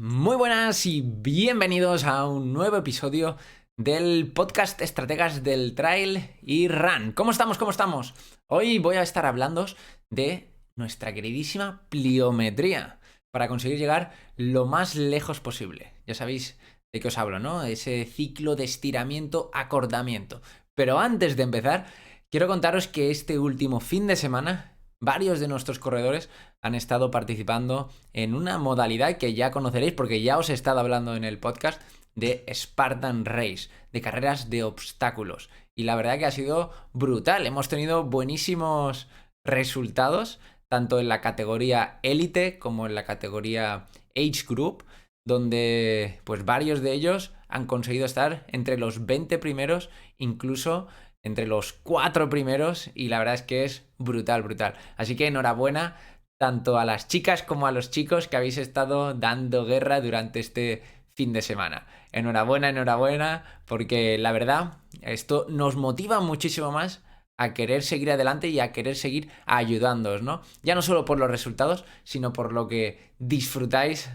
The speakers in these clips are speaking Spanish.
Muy buenas y bienvenidos a un nuevo episodio del podcast Estrategas del Trail y Run. ¿Cómo estamos? ¿Cómo estamos? Hoy voy a estar hablando de nuestra queridísima pliometría para conseguir llegar lo más lejos posible. Ya sabéis de qué os hablo, ¿no? Ese ciclo de estiramiento-acortamiento. Pero antes de empezar, quiero contaros que este último fin de semana varios de nuestros corredores han estado participando en una modalidad que ya conoceréis porque ya os he estado hablando en el podcast de Spartan Race, de carreras de obstáculos. Y la verdad que ha sido brutal. Hemos tenido buenísimos resultados, tanto en la categoría élite como en la categoría Age Group, donde pues varios de ellos han conseguido estar entre los 20 primeros, incluso entre los 4 primeros, y la verdad es que es brutal. Así que enhorabuena tanto a las chicas como a los chicos que habéis estado dando guerra durante este fin de semana. Enhorabuena, porque la verdad, esto nos motiva muchísimo más a querer seguir adelante y a querer seguir ayudándoos, ¿no? Ya no solo por los resultados, sino por lo que disfrutáis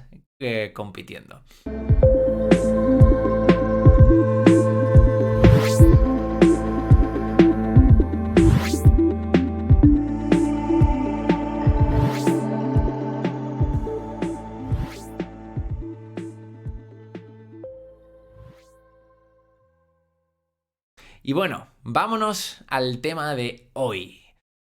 compitiendo. Y bueno, vámonos al tema de hoy.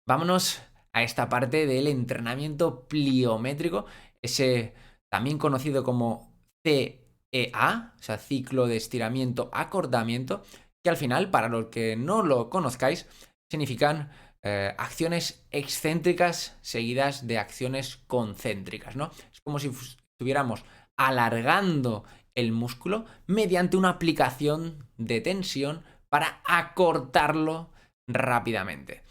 Vámonos a esta parte del entrenamiento pliométrico, ese también conocido como CEA, o sea, ciclo de estiramiento-acortamiento, que al final, para los que no lo conozcáis, significan acciones excéntricas seguidas de acciones concéntricas, ¿no? Es como si estuviéramos alargando el músculo mediante una aplicación de tensión para acortarlo rápidamente.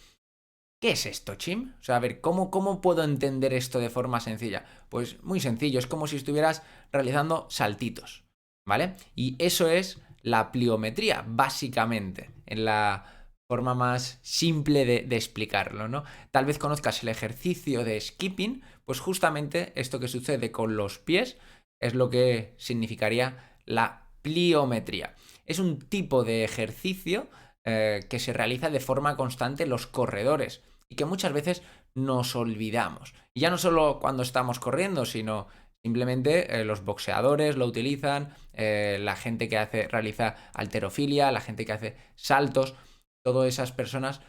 ¿Qué es esto, Chim? O sea, a ver, ¿cómo puedo entender esto de forma sencilla? Pues muy sencillo, es como si estuvieras realizando saltitos, ¿vale? Y eso es la pliometría, básicamente, en la forma más simple de explicarlo, ¿no? Tal vez conozcas el ejercicio de skipping, pues justamente esto que sucede con los pies es lo que significaría la pliometría. Es un tipo de ejercicio que se realiza de forma constante en los corredores y que muchas veces nos olvidamos. Y ya no solo cuando estamos corriendo, sino simplemente los boxeadores lo utilizan, la gente que realiza halterofilia, la gente que hace saltos, todas esas personas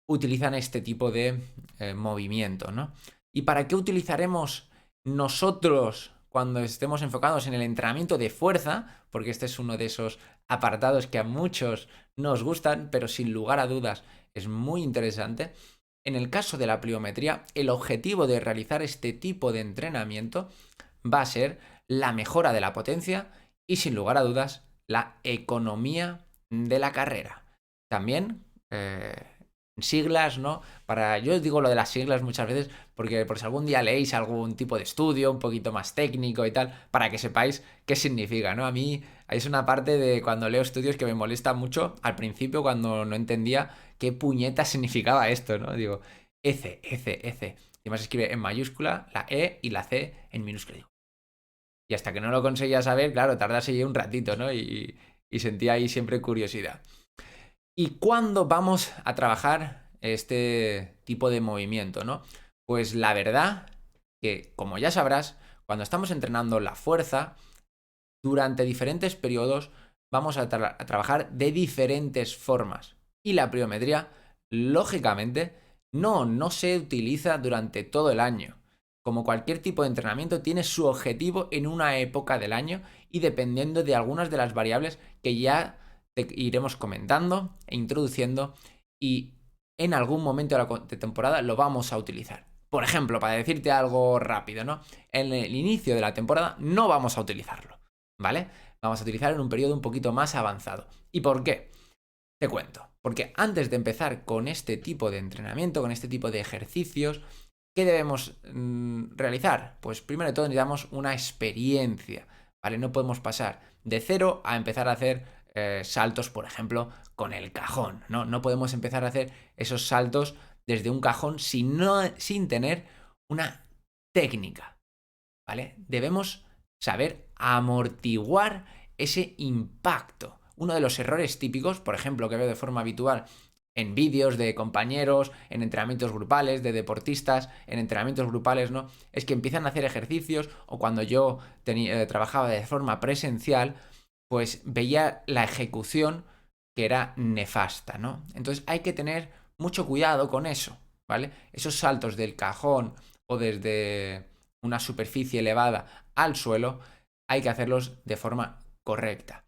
utilizan este tipo de movimiento, ¿no? ¿Y para qué utilizaremos nosotros cuando estemos enfocados en el entrenamiento de fuerza? Porque este es uno de esos apartados que a muchos nos gustan, pero sin lugar a dudas es muy interesante. En el caso de la pliometría, el objetivo de realizar este tipo de entrenamiento va a ser la mejora de la potencia y, sin lugar a dudas, la economía de la carrera. También siglas, ¿no? Yo os digo lo de las siglas muchas veces porque por si algún día leéis algún tipo de estudio un poquito más técnico y tal, para que sepáis qué significa, ¿no? A mí es una parte de cuando leo estudios que me molesta mucho al principio cuando no entendía qué puñeta significaba esto, ¿no? Digo, EC. Y además escribe en mayúscula la E y la C en minúscula. Y hasta que no lo conseguía saber, claro, tardase un ratito, ¿no? Y sentía ahí siempre curiosidad. ¿Y cuándo vamos a trabajar este tipo de movimiento, no? Pues la verdad que, como ya sabrás, cuando estamos entrenando la fuerza, durante diferentes periodos vamos a trabajar de diferentes formas. Y la pliometría, lógicamente, no se utiliza durante todo el año. Como cualquier tipo de entrenamiento, tiene su objetivo en una época del año y dependiendo de algunas de las variables que ya te iremos comentando e introduciendo, y en algún momento de temporada lo vamos a utilizar. Por ejemplo, para decirte algo rápido, ¿no? En el inicio de la temporada no vamos a utilizarlo, ¿vale? Vamos a utilizar en un periodo un poquito más avanzado. ¿Y por qué? Te cuento. Porque antes de empezar con este tipo de entrenamiento, con este tipo de ejercicios, ¿qué debemos realizar? Pues primero de todo necesitamos una experiencia, ¿vale? No podemos pasar de cero a empezar a hacer saltos, por ejemplo, con el cajón, ¿no? No podemos empezar a hacer esos saltos desde un cajón sin tener una técnica, ¿vale? Debemos saber amortiguar ese impacto. Uno de los errores típicos, por ejemplo, que veo de forma habitual en vídeos de compañeros, en entrenamientos grupales, de deportistas, en entrenamientos grupales, ¿no? Es que empiezan a hacer ejercicios, o cuando yo trabajaba de forma presencial, pues veía la ejecución que era nefasta, ¿no? Entonces hay que tener mucho cuidado con eso, ¿vale? Esos saltos del cajón o desde una superficie elevada al suelo, hay que hacerlos de forma correcta.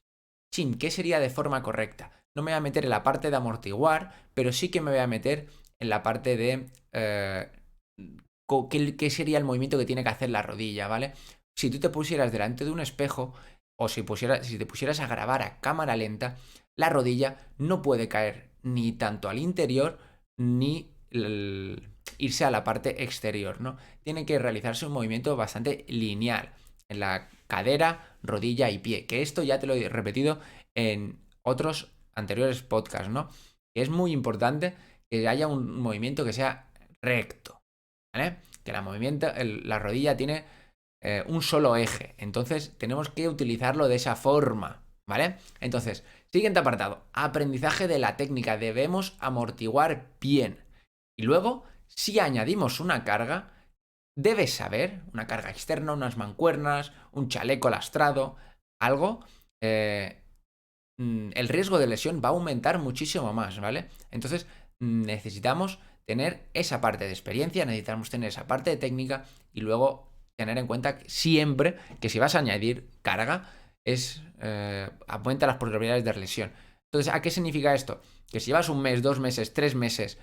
Chin, ¿qué sería de forma correcta? No me voy a meter en la parte de amortiguar, pero sí que me voy a meter en la parte de qué sería el movimiento que tiene que hacer la rodilla, ¿vale? Si tú te pusieras delante de un espejo o si te pusieras a grabar a cámara lenta, la rodilla no puede caer ni tanto al interior ni irse a la parte exterior, ¿no? Tiene que realizarse un movimiento bastante lineal en la cadera, rodilla y pie, que esto ya te lo he repetido en otros anteriores podcasts, ¿no? Que es muy importante que haya un movimiento que sea recto, ¿vale? Que la rodilla tiene un solo eje, entonces tenemos que utilizarlo de esa forma, ¿vale? Entonces, siguiente apartado, aprendizaje de la técnica, debemos amortiguar bien. Y luego, si añadimos una carga, debes saber, una carga externa, unas mancuernas, un chaleco lastrado, algo, el riesgo de lesión va a aumentar muchísimo más, ¿vale? Entonces necesitamos tener esa parte de experiencia, necesitamos tener esa parte de técnica y luego tener en cuenta siempre que si vas a añadir carga, aumenta las probabilidades de lesión. Entonces, ¿a qué significa esto? Que si llevas un mes, 2 meses, 3 meses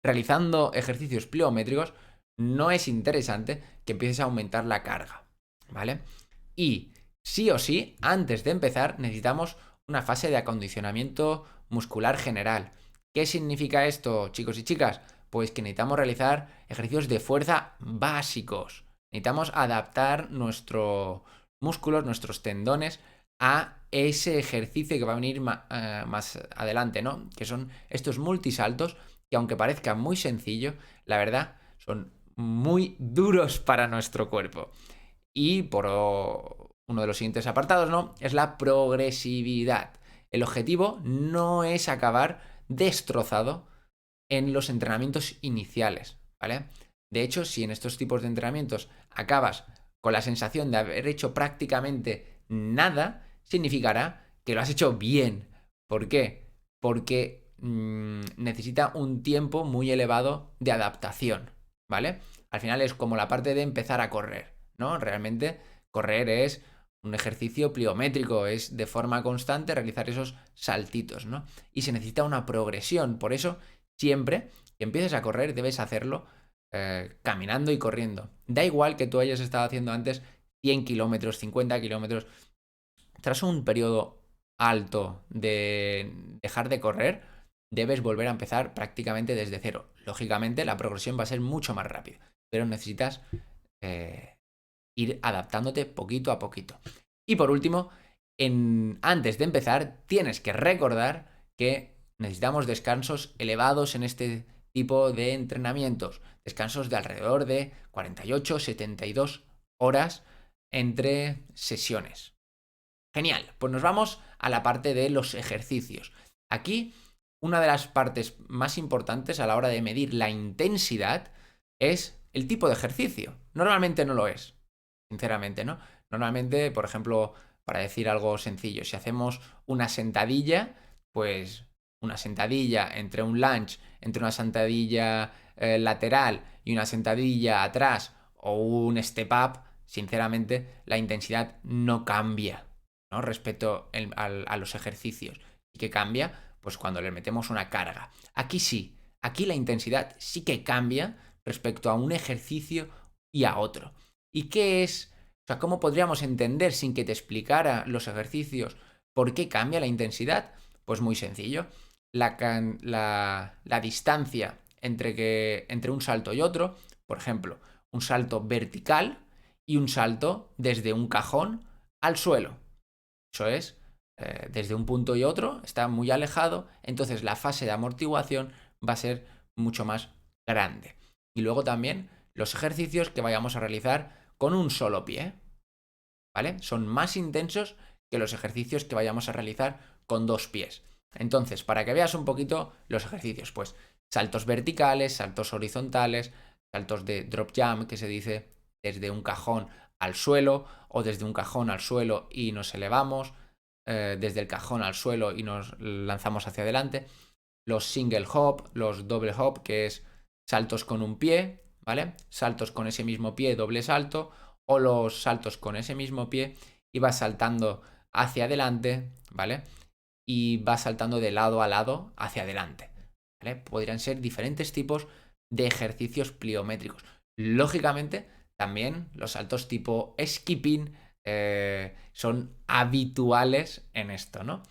realizando ejercicios pliométricos, no es interesante que empieces a aumentar la carga, ¿vale? Y sí o sí, antes de empezar, necesitamos una fase de acondicionamiento muscular general. ¿Qué significa esto, chicos y chicas? Pues que necesitamos realizar ejercicios de fuerza básicos. Necesitamos adaptar nuestros músculos, nuestros tendones a ese ejercicio que va a venir más adelante, ¿no? Que son estos multisaltos que aunque parezca muy sencillo, la verdad son muy duros para nuestro cuerpo. Y por uno de los siguientes apartados, ¿no? Es la progresividad. El objetivo no es acabar destrozado en los entrenamientos iniciales, ¿vale? De hecho, si en estos tipos de entrenamientos acabas con la sensación de haber hecho prácticamente nada, significará que lo has hecho bien. ¿Por qué? Porque necesita un tiempo muy elevado de adaptación, ¿vale? Al final es como la parte de empezar a correr, ¿no? Realmente correr es un ejercicio pliométrico, es de forma constante realizar esos saltitos, ¿no? Y se necesita una progresión, por eso siempre que empieces a correr debes hacerlo caminando y corriendo. Da igual que tú hayas estado haciendo antes 100 kilómetros, 50 kilómetros. Tras un periodo alto de dejar de correr, debes volver a empezar prácticamente desde cero. Lógicamente la progresión va a ser mucho más rápida, pero necesitas ir adaptándote poquito a poquito. Y por último, antes de empezar, tienes que recordar que necesitamos descansos elevados en este tipo de entrenamientos. Descansos de alrededor de 48-72 horas entre sesiones. Genial, pues nos vamos a la parte de los ejercicios. Aquí, una de las partes más importantes a la hora de medir la intensidad es el tipo de ejercicio. Normalmente no lo es, sinceramente, ¿no? Normalmente, por ejemplo, para decir algo sencillo, si hacemos una sentadilla, pues una sentadilla entre un lunge, entre una sentadilla lateral y una sentadilla atrás o un step up, sinceramente la intensidad no cambia, ¿no? Respecto a los ejercicios. ¿Y qué cambia? Pues cuando le metemos una carga. Aquí sí, aquí la intensidad sí que cambia respecto a un ejercicio y a otro. ¿Y qué es? O sea, ¿cómo podríamos entender sin que te explicara los ejercicios por qué cambia la intensidad? Pues muy sencillo. La distancia entre un salto y otro, por ejemplo, un salto vertical y un salto desde un cajón al suelo. Eso es, desde un punto y otro, está muy alejado, entonces la fase de amortiguación va a ser mucho más grande. Y luego también los ejercicios que vayamos a realizar con un solo pie. ¿vale? Son más intensos que los ejercicios que vayamos a realizar con 2 pies. Entonces, para que veas un poquito los ejercicios, pues saltos verticales, saltos horizontales, saltos de drop jump, que se dice desde un cajón al suelo o desde un cajón al suelo y nos elevamos, desde el cajón al suelo y nos lanzamos hacia adelante, los single hop, los double hop, que es saltos con un pie, ¿vale? Saltos con ese mismo pie, doble salto, o los saltos con ese mismo pie y vas saltando hacia adelante, ¿vale? Y vas saltando de lado a lado hacia adelante, ¿vale? Podrían ser diferentes tipos de ejercicios pliométricos. Lógicamente, también los saltos tipo skipping son habituales en esto, ¿no?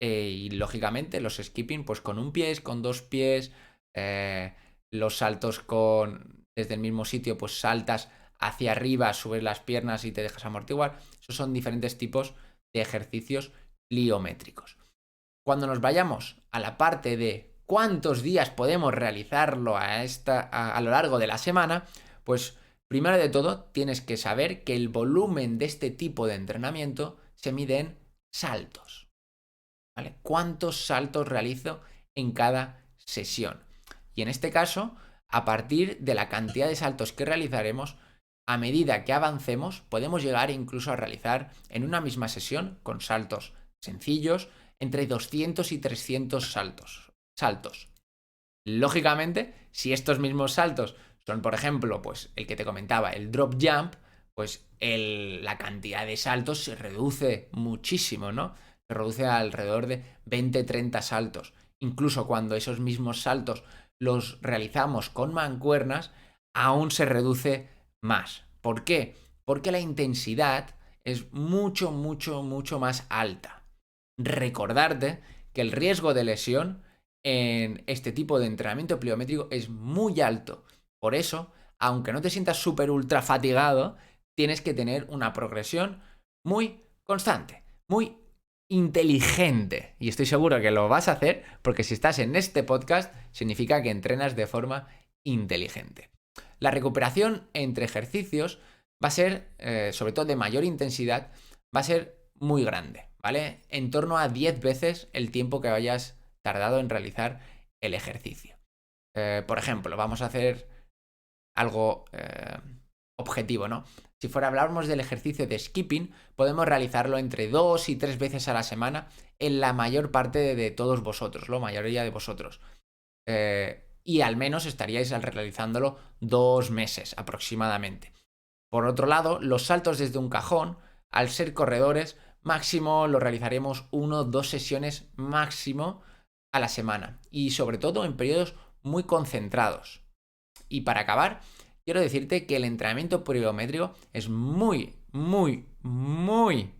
Y lógicamente los skipping, pues con un pie, con 2 pies, los saltos desde el mismo sitio, pues saltas hacia arriba, subes las piernas y te dejas amortiguar. Esos son diferentes tipos de ejercicios pliométricos. Cuando nos vayamos a la parte de cuántos días podemos realizarlo a lo largo de la semana, pues primero de todo tienes que saber que el volumen de este tipo de entrenamiento se mide en saltos, ¿vale? ¿Cuántos saltos realizo en cada sesión? Y en este caso, a partir de la cantidad de saltos que realizaremos, a medida que avancemos, podemos llegar incluso a realizar en una misma sesión, con saltos sencillos, entre 200 y 300 saltos. Lógicamente, si estos mismos saltos son, por ejemplo, pues el que te comentaba, el drop jump, pues la cantidad de saltos se reduce muchísimo, ¿no? Se reduce a alrededor de 20-30 saltos. Incluso cuando esos mismos saltos los realizamos con mancuernas, aún se reduce más. ¿Por qué? Porque la intensidad es mucho, mucho, mucho más alta. Recordarte que el riesgo de lesión en este tipo de entrenamiento pliométrico es muy alto. Por eso, aunque no te sientas súper ultra fatigado, tienes que tener una progresión muy constante, muy inteligente. Y estoy seguro que lo vas a hacer porque si estás en este podcast significa que entrenas de forma inteligente. La recuperación entre ejercicios va a ser, sobre todo de mayor intensidad, va a ser muy grande, ¿vale? En torno a 10 veces el tiempo que hayas tardado en realizar el ejercicio. Por ejemplo, vamos a hacer algo objetivo, ¿no? Si fuera hablamos del ejercicio de skipping, podemos realizarlo entre 2 y 3 veces a la semana en la mayor parte de todos vosotros, la mayoría de vosotros. Y al menos estaríais realizándolo 2 meses aproximadamente. Por otro lado, los saltos desde un cajón, al ser corredores, máximo lo realizaremos 1 o 2 sesiones máximo a la semana. Y sobre todo en periodos muy concentrados. Y para acabar, quiero decirte que el entrenamiento pliométrico es muy, muy, muy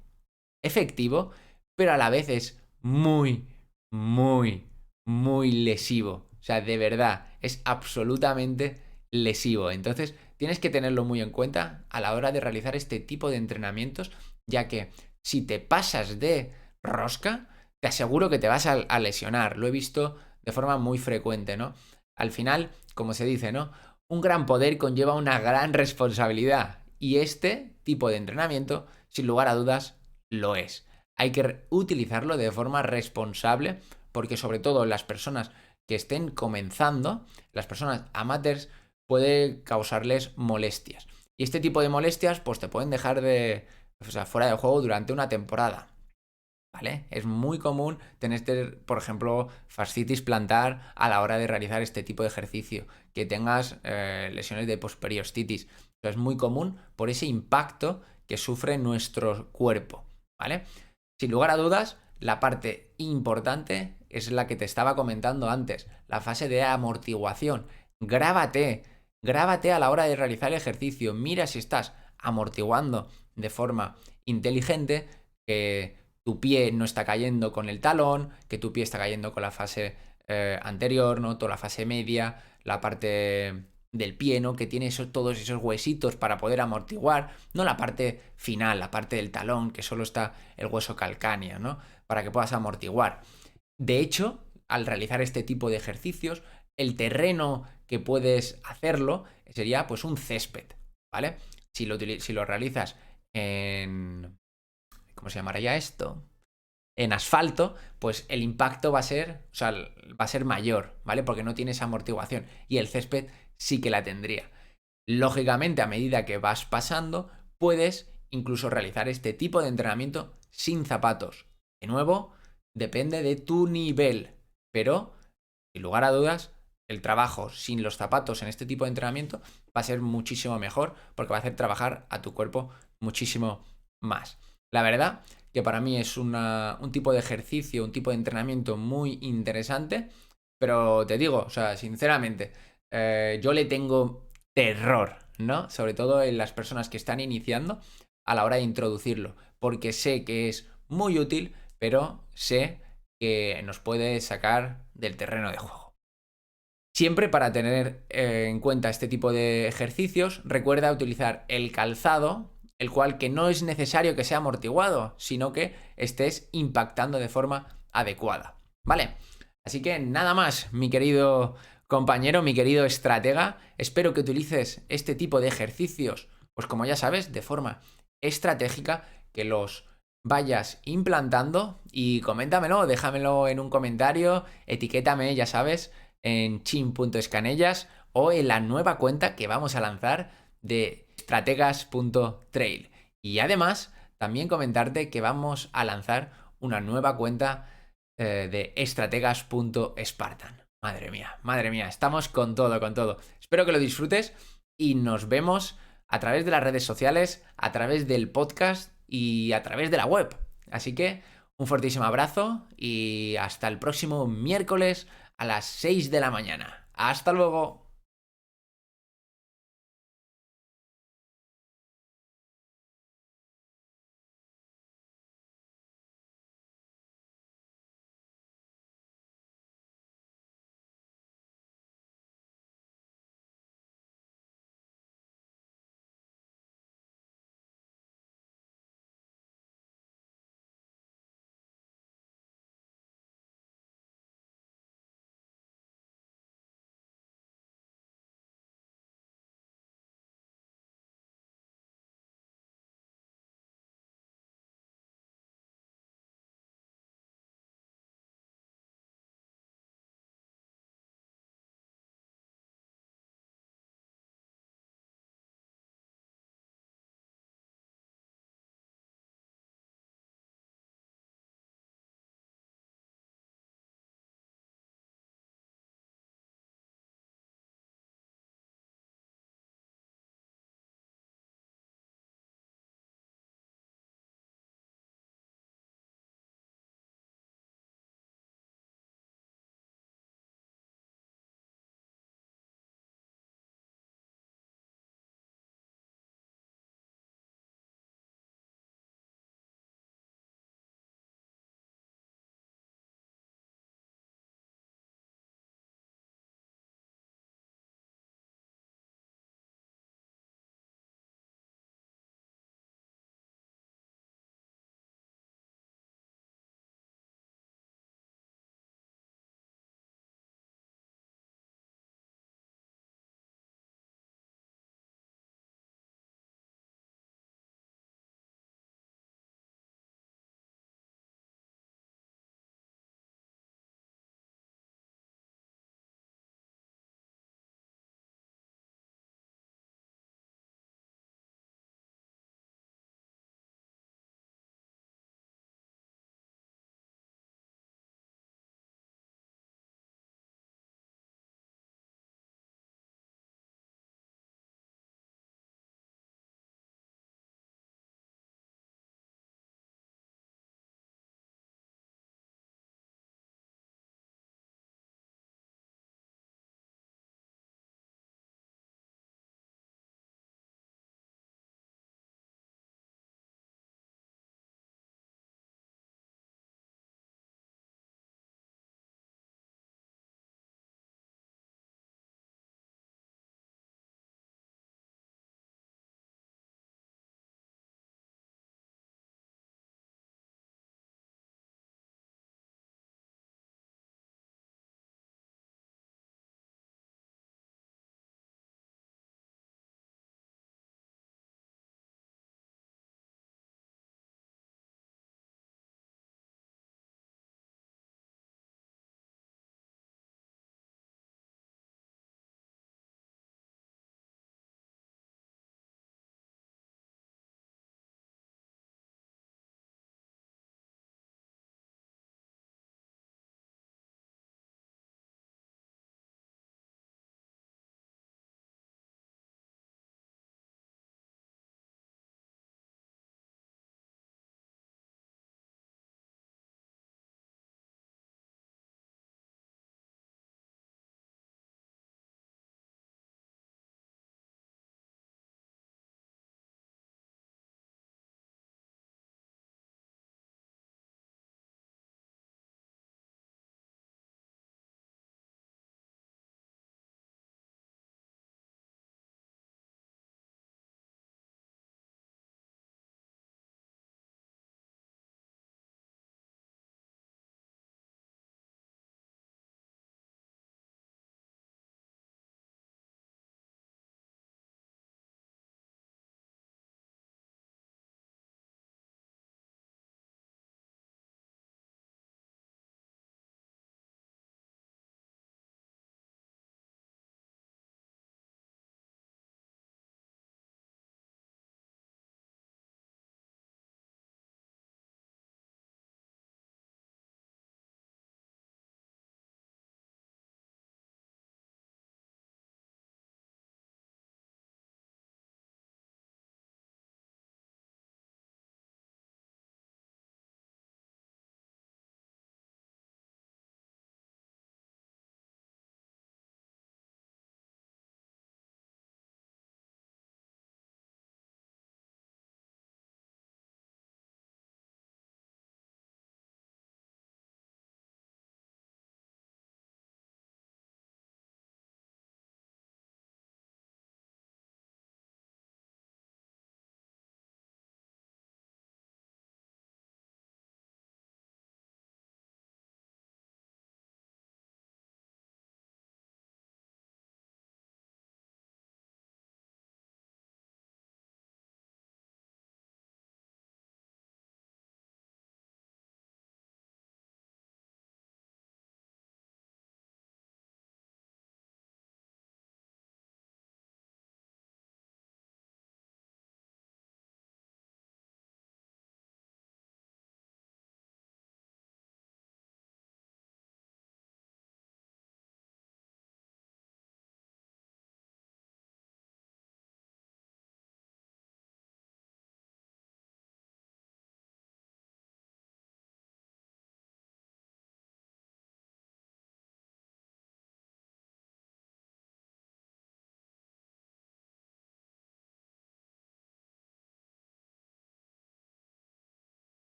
efectivo, pero a la vez es muy, muy, muy lesivo. O sea, de verdad, es absolutamente lesivo. Entonces, tienes que tenerlo muy en cuenta a la hora de realizar este tipo de entrenamientos, ya que si te pasas de rosca, te aseguro que te vas a lesionar. Lo he visto de forma muy frecuente, ¿no? Al final, como se dice, ¿no? Un gran poder conlleva una gran responsabilidad. Y este tipo de entrenamiento, sin lugar a dudas, lo es. Hay que utilizarlo de forma responsable porque sobre todo las personas que estén comenzando, las personas amateurs, puede causarles molestias. Y este tipo de molestias pues te pueden dejar fuera de juego durante una temporada. ¿Vale? Es muy común tener, por ejemplo, fascitis plantar a la hora de realizar este tipo de ejercicio, que tengas lesiones de posperiostitis. Eso es muy común por ese impacto que sufre nuestro cuerpo, ¿vale? Sin lugar a dudas, la parte importante es la que te estaba comentando antes, la fase de amortiguación. Grábate a la hora de realizar el ejercicio, mira si estás amortiguando de forma inteligente, que tu pie no está cayendo con el talón, que tu pie está cayendo con la fase anterior, ¿no? Toda la fase media, la parte del pie, ¿no? Que tiene todos esos huesitos para poder amortiguar, no la parte final, la parte del talón, que solo está el hueso calcáneo, ¿no? Para que puedas amortiguar. De hecho, al realizar este tipo de ejercicios, el terreno que puedes hacerlo sería pues un césped, ¿vale? Si lo realizas en... ¿Cómo se llamaría esto? En asfalto, pues el impacto va a ser, o sea, va a ser mayor, ¿vale? Porque no tienes amortiguación y el césped sí que la tendría. Lógicamente, a medida que vas pasando, puedes incluso realizar este tipo de entrenamiento sin zapatos. De nuevo, depende de tu nivel, pero sin lugar a dudas, el trabajo sin los zapatos en este tipo de entrenamiento va a ser muchísimo mejor porque va a hacer trabajar a tu cuerpo muchísimo más. La verdad que para mí es un tipo de ejercicio, un tipo de entrenamiento muy interesante, pero te digo, o sea, sinceramente, yo le tengo terror, ¿no? Sobre todo en las personas que están iniciando a la hora de introducirlo, porque sé que es muy útil, pero sé que nos puede sacar del terreno de juego. Siempre para tener en cuenta este tipo de ejercicios, recuerda utilizar el calzado, el cual que no es necesario que sea amortiguado, sino que estés impactando de forma adecuada. ¿Vale? Así que nada más, mi querido compañero, mi querido estratega, espero que utilices este tipo de ejercicios, pues como ya sabes, de forma estratégica, que los vayas implantando y coméntamelo, déjamelo en un comentario, etiquétame, ya sabes, en chin.escanellas o en la nueva cuenta que vamos a lanzar de estrategas.trail. Y además, también comentarte que vamos a lanzar una nueva cuenta de estrategas.spartan. Madre mía, estamos con todo, con todo. Espero que lo disfrutes y nos vemos a través de las redes sociales, a través del podcast y a través de la web. Así que un fortísimo abrazo y hasta el próximo miércoles a las 6 de la mañana. ¡Hasta luego!